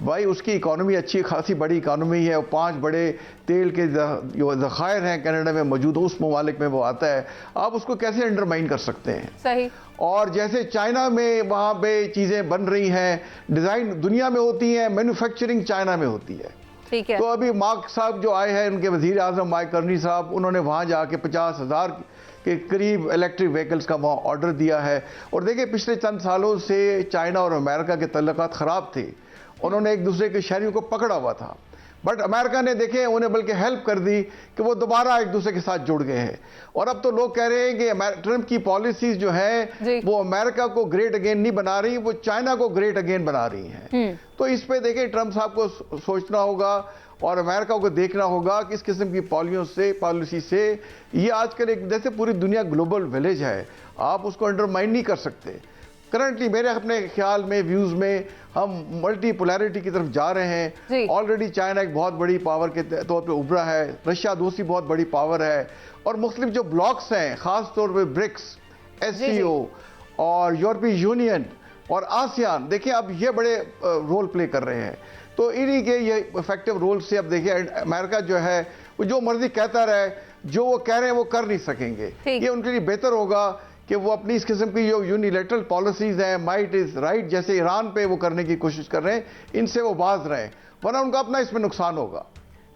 Speaker 2: भाई, उसकी इकॉनमी अच्छी खासी बड़ी इकॉनमी है, और 5 बड़े तेल के जो ज़खायर हैं कनाडा में मौजूद, उस ममालिक में वो आता है। आप उसको कैसे अंडरमाइन कर सकते हैं?
Speaker 1: सही। और
Speaker 2: जैसे चाइना में वहाँ पे चीज़ें बन रही हैं, डिज़ाइन दुनिया में होती हैं, मैन्युफैक्चरिंग चाइना में होती है।
Speaker 1: ठीक है।
Speaker 2: तो अभी मार्क साहब जो आए हैं, उनके वज़ीर आज़म माइक कर्नी साहब, उन्होंने वहाँ जाके 50,000 के करीब इलेक्ट्रिक व्हीकल्स का वहाँ ऑर्डर दिया है। और देखिए, पिछले चंद सालों से चाइना और अमेरिका के तल्लुकात ख़राब थे, उन्होंने एक दूसरे के शहरियों को पकड़ा हुआ था, बट अमेरिका ने देखे उन्हें बल्कि हेल्प कर दी कि वो दोबारा एक दूसरे के साथ जुड़ गए हैं। और अब तो लोग कह रहे हैं कि ट्रंप की पॉलिसीज जो है वो अमेरिका को ग्रेट अगेन नहीं बना रही, वो चाइना को ग्रेट अगेन बना रही हैं। तो इस पे देखिए ट्रंप साहब को सोचना होगा और अमेरिका को देखना होगा कि इस किस्म की पॉलिसी से ये आजकल एक जैसे पूरी दुनिया ग्लोबल विलेज है, आप उसको अंडरमाइन नहीं कर सकते। करंटली मेरे अपने ख्याल में, व्यूज में, हम मल्टीपोलैरिटी की तरफ जा रहे हैं। ऑलरेडी चाइना एक बहुत बड़ी पावर के तौर पे उभरा है, रशिया दूसरी बहुत बड़ी पावर है, और मुख्तलिफ जो ब्लॉक्स हैं, खास तौर पे ब्रिक्स, SCO और यूरोपीय यूनियन और आसियान, देखिए अब ये बड़े रोल प्ले कर रहे हैं। तो इन्हीं के ये इफेक्टिव रोल से अब देखिए अमेरिका जो है वो जो मर्जी कहता रहे, जो वो कह रहे हैं वो कर नहीं सकेंगे। ये उनके लिए बेहतर होगा कि वो अपनी इस किस्म की जो यूनिलैटरल पॉलिसीज हैं, माइट इज राइट जैसे ईरान पे वो करने की कोशिश कर रहे हैं, इनसे वो बाज रहें, वरना उनका अपना इसमें नुकसान होगा।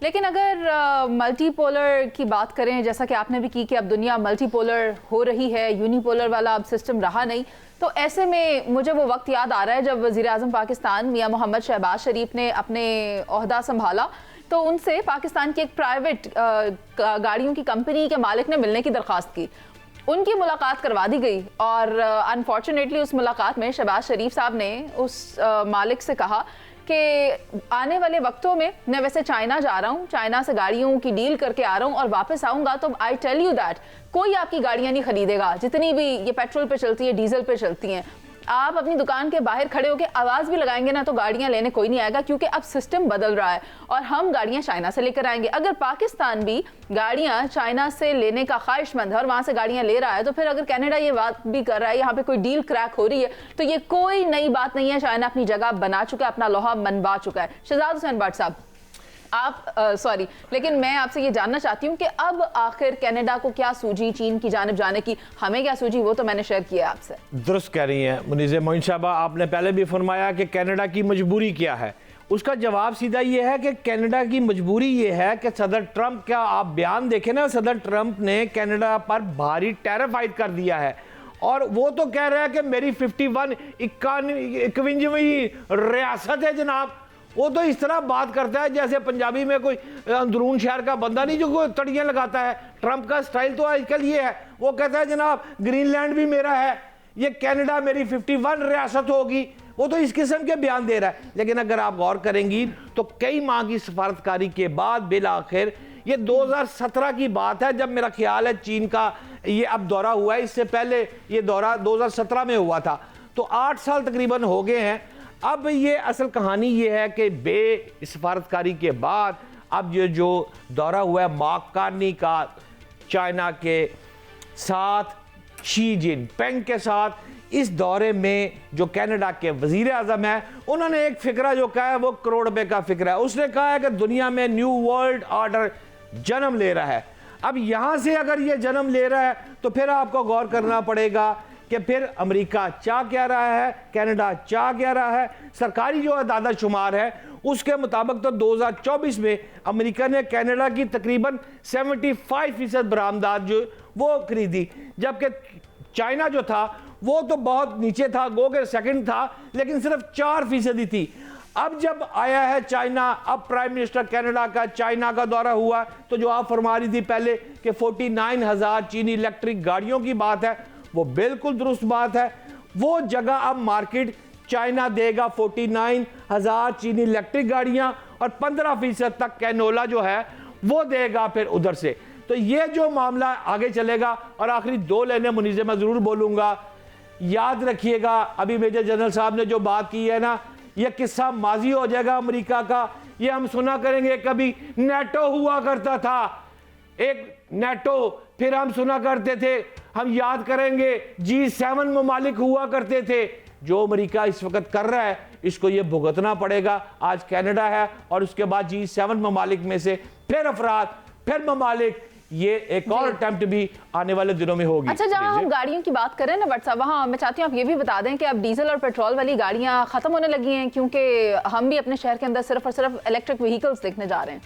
Speaker 1: लेकिन अगर मल्टीपोलर की बात करें, जैसा कि आपने भी की कि अब दुनिया मल्टीपोलर हो रही है, यूनिपोलर वाला अब सिस्टम रहा नहीं, तो ऐसे में मुझे वो वक्त याद आ रहा है जब वज़ीर आज़म पाकिस्तान मियां मोहम्मद शहबाज शरीफ ने अपने ओहदा संभाला, तो उनसे पाकिस्तान की एक प्राइवेट गाड़ियों की कंपनी के मालिक ने मिलने की दरख्वास्त की। उनकी मुलाकात करवा दी गई और अनफॉर्चुनेटली उस मुलाकात में शहबाज शरीफ साहब ने उस मालिक से कहा कि आने वाले वक्तों में मैं वैसे चाइना जा रहा हूँ, चाइना से गाड़ियों की डील करके आ रहा हूँ और वापस आऊँगा तो आई टेल यू दैट कोई आपकी गाड़ियाँ नहीं खरीदेगा, जितनी भी ये पेट्रोल पे चलती है, डीजल पे चलती हैं। आप अपनी दुकान के बाहर खड़े होकर आवाज़ भी लगाएंगे ना तो गाड़ियां लेने कोई नहीं आएगा, क्योंकि अब सिस्टम बदल रहा है और हम गाड़ियां चाइना से लेकर आएंगे। अगर पाकिस्तान भी गाड़ियां चाइना से लेने का ख्वाहिशमंद है और वहां से गाड़ियां ले रहा है, तो फिर अगर कनाडा ये बात भी कर रहा है, यहाँ पे कोई डील क्रैक हो रही है, तो ये कोई नई बात नहीं है। चाइना अपनी जगह बना चुका है, अपना लोहा मनवा चुका है। शहजाद हुसैन भट्ट साहब, आप सॉरी, लेकिन मैं आपसे ये जानना चाहती हूँ कि अब आखिर कनाडा को क्या सूझी चीन की जानिब जाने की, हमें क्या सूझी, वो तो मैंने शेयर किया आपसे।
Speaker 3: दुरुस्त कह रही हैं मुनीज़ मोइन साहबा, आपने पहले भी फरमाया कि कनाडा की मजबूरी क्या है। उसका जवाब सीधा ये है कि कनाडा की मजबूरी ये है कि सदर ट्रंप का आप बयान देखें ना, सदर ट्रंप ने कनाडा पर भारी टैरिफ आयद कर दिया है और वो तो कह रहा है कि मेरी 51वीं रियासत है जनाब। वो तो इस तरह बात करता है जैसे पंजाबी में कोई अंदरून शहर का बंदा नहीं जो कोई तड़ियाँ लगाता है। ट्रंप का स्टाइल तो आजकल ये है, वो कहता है जनाब ग्रीनलैंड भी मेरा है, ये कनाडा मेरी 51 रियासत होगी। वो तो इस किस्म के बयान दे रहा है। लेकिन अगर आप गौर करेंगी तो कई माह की सफारतकारी के बाद बिल आखिर ये 2017 की बात है, जब मेरा ख्याल है चीन का ये अब दौरा हुआ है। इससे पहले ये दौरा 2017 में हुआ था, तो 8 साल तकरीबन हो गए हैं। अब ये असल कहानी ये है कि बे सफारतकारी के बाद अब ये जो दौरा हुआ है मार्क कार्नी का चाइना के साथ, शी जिनपिंग के साथ, इस दौरे में जो कनाडा के वजीर आज़म है उन्होंने एक फिक्रा जो कहा है वो करोड़ रुपए का फिक्रा है। उसने कहा है कि दुनिया में न्यू वर्ल्ड ऑर्डर जन्म ले रहा है। अब यहाँ से अगर ये जन्म ले रहा है तो फिर आपको गौर करना पड़ेगा कि फिर अमेरिका चाह क्या रहा है, कनाडा चाह क्या रहा है। सरकारी जो दादा शुमार है उसके मुताबिक तो 2024 में अमेरिका ने कनाडा की तकरीबन 75% बरामदात जो वो खरीदी, जबकि चाइना जो था वो तो बहुत नीचे था, गो के सेकंड था, लेकिन सिर्फ 4% थी। अब जब आया है चाइना, अब प्राइम मिनिस्टर कनाडा का चाइना का दौरा हुआ, तो जो आप फरमा रही थी पहले कि 49,000 चीनी इलेक्ट्रिक गाड़ियों की बात है, वो बिल्कुल दुरुस्त बात है। वो जगह अब मार्केट चाइना देगा 49,000 चीनी इलेक्ट्रिक गाड़ियां और 15% तक कैनोला जो है वो देगा फिर उधर से। तो ये जो मामला आगे चलेगा। और आखिरी 2 लाइनें मुनीज़ मैं जरूर बोलूंगा, याद रखिएगा अभी मेजर जनरल साहब ने जो बात की है ना, यह किस्सा माजी हो जाएगा अमेरिका का। ये हम सुना करेंगे कभी नेटो हुआ करता था, एक नेटो, फिर हम सुना करते थे, हम याद करेंगे G7 ममालिक हुआ करते थे। जो अमेरिका इस वक्त कर रहा है इसको ये भुगतना पड़ेगा। आज कनाडा है और उसके बाद G7 ममालिक में से फिर अफराद, फिर ममालिक, ये एक और अटेम्प्ट भी आने वाले दिनों में होगी।
Speaker 1: अच्छा, जहां हम गाड़ियों की बात करें ना व्हाट्सएप, वहां मैं चाहती हूँ आप ये भी बता दें कि अब डीजल और पेट्रोल वाली गाड़ियां खत्म होने लगी हैं, क्योंकि हम भी अपने शहर के अंदर सिर्फ और सिर्फ इलेक्ट्रिक व्हीकल्स देखने जा रहे हैं।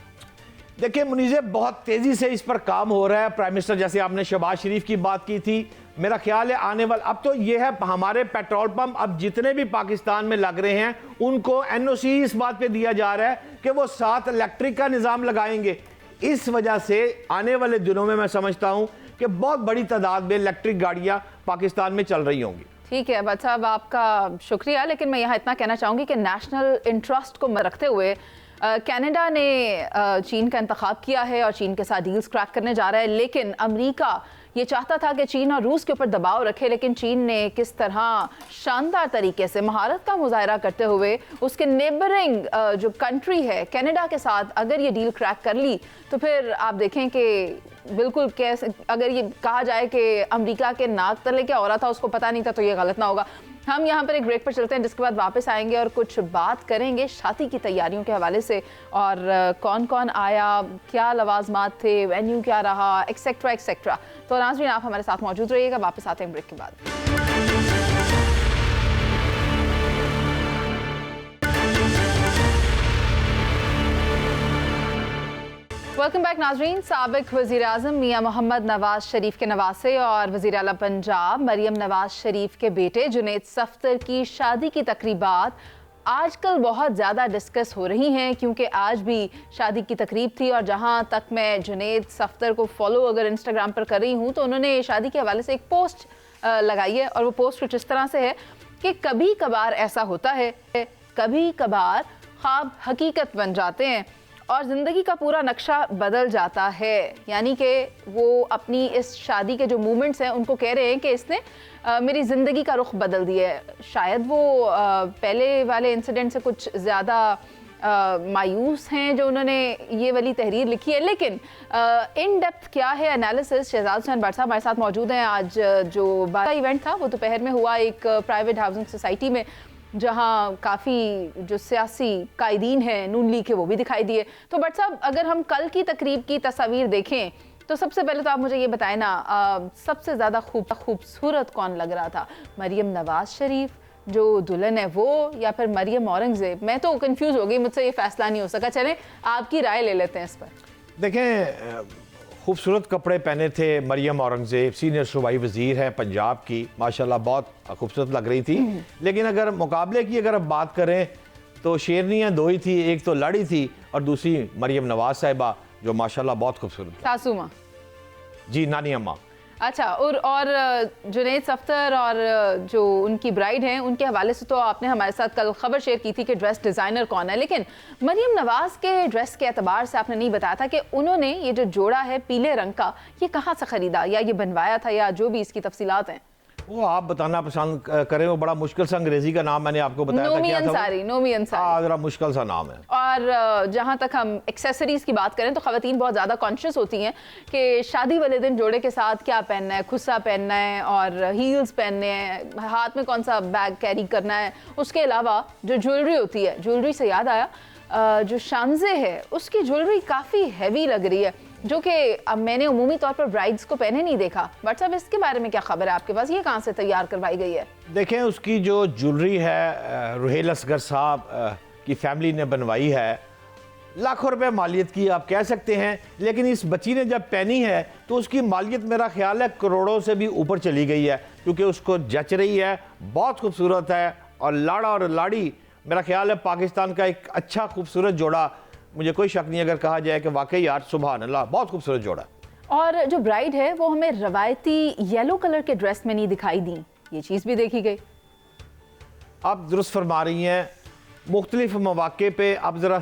Speaker 3: देखिए मुनीज़े, बहुत तेजी से इस पर काम हो रहा है। प्राइम मिनिस्टर, जैसे आपने शहबाज शरीफ की बात की थी, मेरा ख्याल है आने वाला, अब तो ये है हमारे पेट्रोल पंप अब जितने भी पाकिस्तान में लग रहे हैं उनको NOC इस बात पे दिया जा रहा है कि वो 7 इलेक्ट्रिक का निज़ाम लगाएंगे। इस वजह से आने वाले दिनों में मैं समझता हूँ कि बहुत बड़ी तादाद में इलेक्ट्रिक गाड़ियाँ पाकिस्तान में चल रही होंगी।
Speaker 1: ठीक है बट साहब, आपका शुक्रिया, लेकिन मैं यहाँ इतना कहना चाहूँगी कि नेशनल इंटरेस्ट को रखते हुए कनाडा ने चीन का इंतखाब किया है और चीन के साथ डील्स क्रैक करने जा रहा है। लेकिन अमेरिका ये चाहता था कि चीन और रूस के ऊपर दबाव रखे, लेकिन चीन ने किस तरह शानदार तरीके से महारत का मुजाहरा करते हुए उसके नेबरिंग जो कंट्री है कनाडा के साथ अगर ये डील क्रैक कर ली, तो फिर आप देखें कि बिल्कुल कैसे, अगर ये कहा जाए कि अमेरिका के नाक तले क्या हो रहा था उसको पता नहीं था, तो ये गलत ना होगा। हम यहाँ पर एक ब्रेक पर चलते हैं, जिसके बाद वापस आएंगे और कुछ बात करेंगे शादी की तैयारियों के हवाले से, और कौन कौन आया, क्या लवाजमात थे, वेन्यू क्या रहा, एक्सेट्रा एक्सेट्रा। तो नाज़रीन, आप हमारे साथ मौजूद रहिएगा, वापस आते हैं ब्रेक के बाद। वेलकम बैक नाजरीन। साबिक वज़ीर आज़म मियाँ मोहम्मद नवाज शरीफ के नवासे और वज़ीर आला पंजाब मरियम नवाज शरीफ के बेटे जुनैद सफ्दर की शादी की तकरीबात आजकल बहुत ज़्यादा डिस्कस हो रही हैं, क्योंकि आज भी शादी की तकरीब थी। और जहाँ तक मैं जुनैद सफ्दर को फॉलो अगर इंस्टाग्राम पर कर रही हूँ, तो उन्होंने शादी के हवाले से एक पोस्ट लगाई है, और वो पोस्ट कुछ इस तरह से है कि कभी कभार ऐसा होता है, कभी कभार ख्वाब हकीकत बन जाते हैं और ज़िंदगी का पूरा नक्शा बदल जाता है। यानी कि वो अपनी इस शादी के जो मूवमेंट्स हैं उनको कह रहे हैं कि इसने मेरी ज़िंदगी का रुख बदल दिया है। शायद वो पहले वाले इंसिडेंट से कुछ ज़्यादा मायूस हैं जो उन्होंने ये वाली तहरीर लिखी है, लेकिन इन डेप्थ क्या है एनालिसिस शहजाद हुसैन भट्ट साहब हमारे साथ मौजूद हैं। आज जो बारह इवेंट था वो दोपहर में हुआ एक प्राइवेट हाउसिंग सोसाइटी में, जहां काफ़ी जो सियासी कायदीन हैं नून लीग के वो भी दिखाई दिए। तो भट्ट साहब, अगर हम कल की तकरीब की तस्वीर देखें तो सबसे पहले तो आप मुझे ये बताएं ना, सबसे ज़्यादा खूबसूरत कौन लग रहा था? मरियम नवाज शरीफ जो दुल्हन है वो, या फिर मरियम औरंगजेब? मैं तो कंफ्यूज हो गई, मुझसे ये फैसला नहीं हो सका। चलें आपकी राय ले लेते हैं इस पर।
Speaker 3: देखें, खूबसूरत कपड़े पहने थे मरियम औरंगजेब, सीनियर सूबाई वज़ीर है पंजाब की, माशाल्लाह बहुत खूबसूरत लग रही थी। लेकिन अगर मुकाबले की अगर अब बात करें तो शेरनियाँ दो ही थी, एक तो लाड़ी थी और दूसरी मरियम नवाज साहिबा जो माशाल्लाह बहुत खूबसूरत थी।
Speaker 1: सासू माँ?
Speaker 3: जी, नानी अम्मा।
Speaker 1: अच्छा, और जुनैद सफ्तर और जो उनकी ब्राइड हैं उनके हवाले से तो आपने हमारे साथ कल खबर शेयर की थी कि ड्रेस डिज़ाइनर कौन है, लेकिन मरियम नवाज के ड्रेस के एतबार से आपने नहीं बताया था कि उन्होंने ये जो जोड़ा है पीले रंग का, ये कहाँ से ख़रीदा या ये बनवाया था या जो भी इसकी तफसीलात हैं
Speaker 3: वो आप बताना पसंद करें। वो बड़ा मुश्किल सा अंग्रेजी का नाम मैंने आपको बताया
Speaker 1: नोमी
Speaker 3: था,
Speaker 1: अंसारी। नोमी अंसारी
Speaker 3: जरा मुश्किल सा नाम है।
Speaker 1: और जहाँ तक हम एक्सेसरीज की बात करें तो ख़वातीन बहुत ज़्यादा कॉन्शियस होती हैं कि शादी वाले दिन जोड़े के साथ क्या पहनना है, खुस्सा पहनना है और हील्स पहनने हैं, हाथ में कौन सा बैग कैरी करना है। उसके अलावा जो ज्वेलरी होती है, ज्वेलरी से याद आया, जो शानजे है उसकी ज्वेलरी काफ़ी हैवी लग रही है, जो कि अब मैंने उमूमी तौर पर ब्राइड्स को पहने नहीं देखा। बट साहब, इसके बारे में क्या खबर है आपके पास? ये कहाँ से तैयार करवाई गई है?
Speaker 3: देखें, उसकी जो ज्वेलरी है रुहेल असगर साहब की फैमिली ने बनवाई है, लाखों रुपए मालियत की आप कह सकते हैं। लेकिन इस बच्ची ने जब पहनी है तो उसकी मालियत मेरा ख्याल है करोड़ों से भी ऊपर चली गई है, क्योंकि उसको जच रही है, बहुत खूबसूरत है। और लाड़ा और लाड़ी मेरा ख्याल है पाकिस्तान का एक अच्छा खूबसूरत जोड़ा, मुझे कोई शक नहीं अगर कहा जाए कि वाकई यार सुभान अल्लाह बहुत खूबसूरत जोड़ा।
Speaker 1: और जो ब्राइड है वो हमें रवायती येलो कलर के ड्रेस में नहीं दिखाई दी, ये चीज़ भी देखी गई।
Speaker 3: आप दुरुस्त फरमा रही हैं, मुख्तलिफ मौके पे अब ज़रा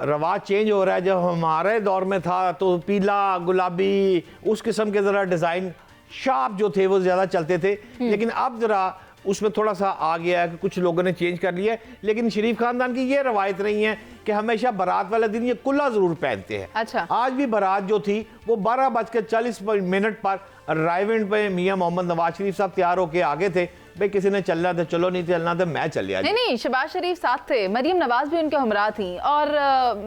Speaker 3: रवाज चेंज हो रहा है। जब हमारे दौर में था तो पीला गुलाबी उस किस्म के ज़रा डिज़ाइन शार्प जो थे वो ज़्यादा चलते थे, लेकिन अब ज़रा उसमें थोड़ा सा आ गया है कि कुछ लोगों ने चेंज कर लिया है। लेकिन शरीफ खानदान की ये रवायत नहीं है कि हमेशा बारात वाले दिन ये कुल्ला ज़रूर पहनते हैं।
Speaker 1: अच्छा।
Speaker 3: आज भी बारात जो थी वो 12:40 पर राइवेंट पे मियाँ मोहम्मद नवाज शरीफ साहब तैयार होकर आगे थे। भाई किसी ने चलना था चलो, नहीं चलना था मैं चल लिया।
Speaker 1: नहीं, शहबाज शरीफ साथ थे, मरियम नवाज भी उनके हमरा थी। और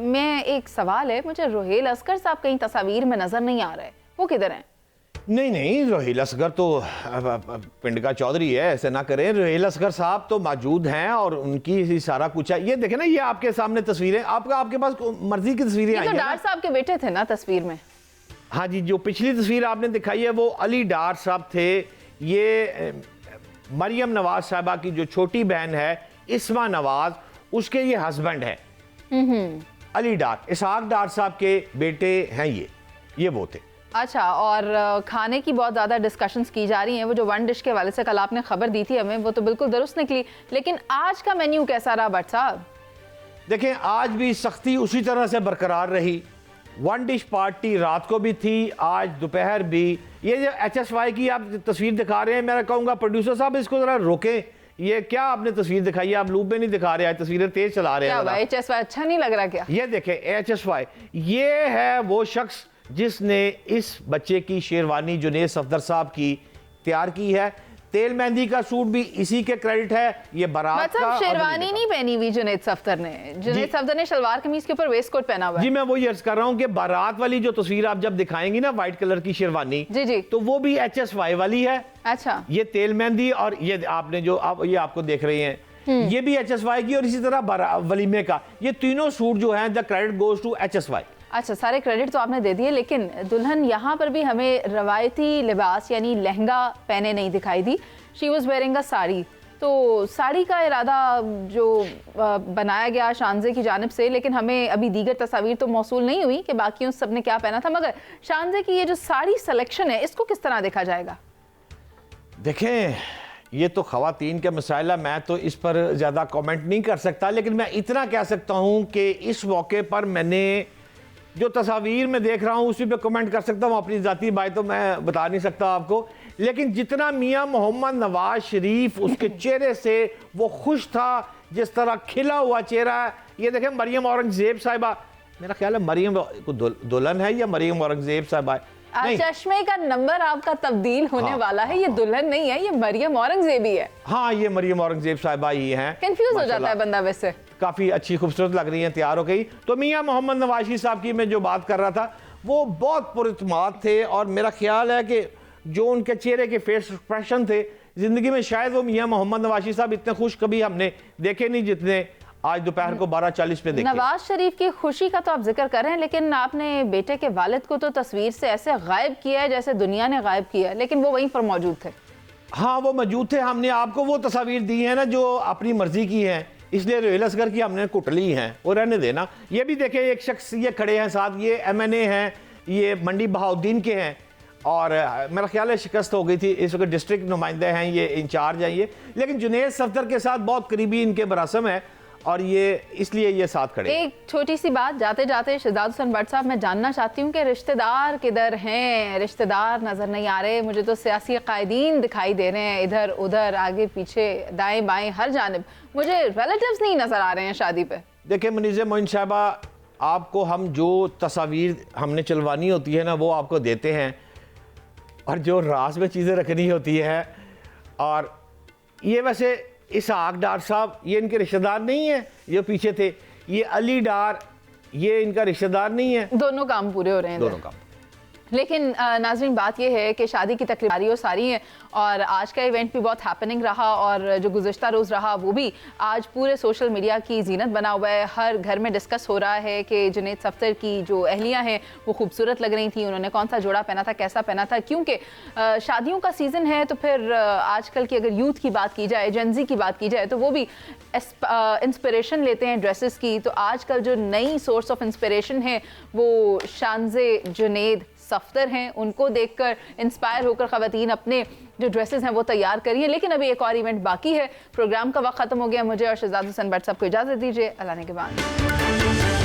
Speaker 1: मैं एक सवाल है, मुझे रुहेल असगर साहब कहीं तस्वीर में नजर नहीं आ रहे, वो किधर हैं?
Speaker 3: नहीं, रुहेल असगर तो पिंड का चौधरी है, ऐसे ना करें। रुहेल असगर साहब तो मौजूद हैं और उनकी ही सारा कुछ है। ये देखें ना, ये आपके सामने तस्वीरें, आपके पास मर्जी की तस्वीरें आई हैं।
Speaker 1: तो डार साहब के बेटे थे ना तस्वीर में?
Speaker 3: हाँ जी, जो पिछली तस्वीर आपने दिखाई है वो अली डार साहब थे। ये मरियम नवाज साहबा की जो छोटी बहन है इस्मा नवाज, उसके ये हस्बैंड है अली डार, इसहाक डार साहब के बेटे हैं ये वो थे।
Speaker 1: अच्छा, और खाने की बहुत ज़्यादा डिस्कशंस की जा रही हैं। वो जो वन डिश के हवाले से कल आपने खबर दी थी हमें, वो तो बिल्कुल दुरुस्त निकली, लेकिन आज का मेन्यू कैसा रहा भट्ट साहब?
Speaker 3: देखें, आज भी सख्ती उसी तरह से बरकरार रही। वन डिश पार्टी रात को भी थी, आज दोपहर भी। ये जो HSY की आप तस्वीर दिखा रहे हैं, मैं कहूँगा प्रोड्यूसर साहब इसको ज़रा रोकें। ये क्या आपने तस्वीर दिखाई है, आप लूप में नहीं दिखा रहे हैं, तस्वीरें तेज चला रहे हैं।
Speaker 1: क्या HSY अच्छा नहीं लग रहा क्या?
Speaker 3: ये देखें HSY, ये है वो शख्स जिसने इस बच्चे की शेरवानी जुनैद सफदर साहब की तैयार की है। तेल मेहंदी का सूट भी इसी के क्रेडिट है। ये बारात का
Speaker 1: शेरवानी नहीं पहनी हुई जुनैद सफदर ने। जुनैद सफदर ने शलवार कमीज के ऊपर वेस्ट कोट पहना हुआ है।
Speaker 3: जी, मैं वही अर्ज कर रहा हूँ कि बारात वाली जो तस्वीर आप जब दिखाएंगी ना, व्हाइट कलर की शेरवानी,
Speaker 1: जी,
Speaker 3: तो वो भी HSY वाली है।
Speaker 1: अच्छा,
Speaker 3: ये तेल मेहंदी और ये आपने जो ये आपको देख रहे हैं ये भी HSY की, और इसी तरह वलीमे का, ये तीनों सूट जो है the credit goes to HSY।
Speaker 1: अच्छा, सारे क्रेडिट तो आपने दे दिए, लेकिन दुल्हन यहाँ पर भी हमें रवायती लिबास यानी लहंगा पहने नहीं दिखाई दी। She was wearing a sari. तो साड़ी का इरादा जो बनाया गया शानजे की जानिब से, लेकिन हमें अभी दीगर तस्वीर तो मौसूल नहीं हुई कि बाकी उन सब ने क्या पहना था। मगर शानजे की ये जो साड़ी सिलेक्शन है, इसको किस तरह देखा जाएगा?
Speaker 3: देखें, ये तो ख़वातीन के मसाइल, मैं तो इस पर ज़्यादा कमेंट नहीं कर सकता, लेकिन मैं इतना कह सकता हूँ कि इस मौके पर मैंने जो तस्वीर में देख रहा हूँ उसी पे कमेंट कर सकता हूँ। अपनी ज़ाती बात तो मैं बता नहीं सकता आपको, लेकिन जितना मियाँ मोहम्मद नवाज शरीफ उसके चेहरे से वो खुश था, जिस तरह खिला हुआ चेहरा है। ये देखें मरियम औरंगज़ेब साहिबा, मेरा ख्याल है मरियम को दुल्हन है या मरियम औरंगज़ेब साहिबा है।
Speaker 1: चश्मे का नंबर आपका तब्दील होने वाला है, ये दुल्हन नहीं है, ये मरियम औरंगज़ेब ही है।
Speaker 3: हाँ, ये मरियम औरंगज़ेब साहिबा ही है।
Speaker 1: कंफ्यूज हो जाता है बंदा, वैसे
Speaker 3: काफ़ी अच्छी खूबसूरत लग रही हैं, तैयार हो गई। तो मियाँ मोहम्मद नवाज शरीफ साहब की मैं जो बात कर रहा था वो बहुत पुरइत्माद थे, और मेरा ख्याल है कि जो उनके चेहरे के फेस एक्सप्रेशन थे, ज़िंदगी में शायद वो मियाँ मोहम्मद नवाज शरीफ साहब इतने खुश कभी हमने देखे नहीं जितने आज दोपहर को 12:40 पे देखे।
Speaker 1: नवाज शरीफ की खुशी का तो आप जिक्र कर रहे हैं, लेकिन आपने बेटे के वालिद को तो तस्वीर से ऐसे गायब किया है जैसे दुनिया ने गायब किया है, लेकिन वो वहीं पर मौजूद थे।
Speaker 3: हाँ, वो मौजूद थे। हमने आपको वो तस्वीर दी है ना जो अपनी मर्जी की है, इसलिए रेल असगर की हमने कुटली हैं, वो रहने देना। ये भी देखें, एक शख्स ये खड़े हैं साथ, ये MNA हैं, ये मंडी बहाउद्दीन के हैं, और मेरा ख्याल है शिकस्त हो गई थी, इस वक्त डिस्ट्रिक्ट नुमाइंदे हैं, ये इंचार्ज हैं ये, लेकिन जुनेद सफदर के साथ बहुत करीबी इनके बरासम है, और ये इसलिए ये साथ खड़े।
Speaker 1: एक छोटी सी बात जाते जाते शहजाद हुसैन भट्ट साहब, मैं जानना चाहती हूँ कि रिश्तेदार किधर हैं? रिश्तेदार नज़र नहीं आ रहे, मुझे तो सियासी कायदीन दिखाई दे रहे हैं, इधर उधर आगे पीछे दाएं बाएं हर जानिब, मुझे रिलेटिव्स नहीं नज़र आ रहे हैं शादी पे।
Speaker 3: देखिए मुनीज़े मोइन साहबा, आपको हम जो तस्वीर हमने चलवानी होती है ना वो आपको देते हैं, और जो राज में चीज़ें रखनी होती है। और ये वैसे इसहाक डार साहब ये इनके रिश्तेदार नहीं है, ये पीछे थे, ये अली डार ये इनका रिश्तेदार नहीं है।
Speaker 1: दोनों काम पूरे हो रहे हैं,
Speaker 3: दोनों काम।
Speaker 1: लेकिन नाज़रीन बात यह है कि शादी की तकरीबारियों सारी हैं, और आज का इवेंट भी बहुत हैपनिंग रहा, और जो गुज़िश्ता रोज़ रहा वो भी आज पूरे सोशल मीडिया की जीनत बना हुआ है। हर घर में डिस्कस हो रहा है कि जुनेद सफ्दर की जो अहलियाँ हैं वो खूबसूरत लग रही थी, उन्होंने कौन सा जोड़ा पहना था, कैसा पहना था, क्योंकि शादियों का सीज़न है। तो फिर आजकल की अगर यूथ की बात की जाए, जेनजी की बात की जाए, तो वो भी इंस्पिरेशन लेते हैं ड्रेसेस की। तो आजकल जो नई सोर्स ऑफ इंस्पिरेशन है वो शानज़े जुनेद सफ्दर हैं, उनको देखकर इंस्पायर होकर ख़वातीन अपने जो ड्रेसेस हैं वो तैयार करिए। लेकिन अभी एक और इवेंट बाकी है, प्रोग्राम का वक्त ख़त्म हो गया। मुझे और शहजाद हुसैन भट्ट साहब को इजाज़त दीजिए, अल्लाह ने के बाद।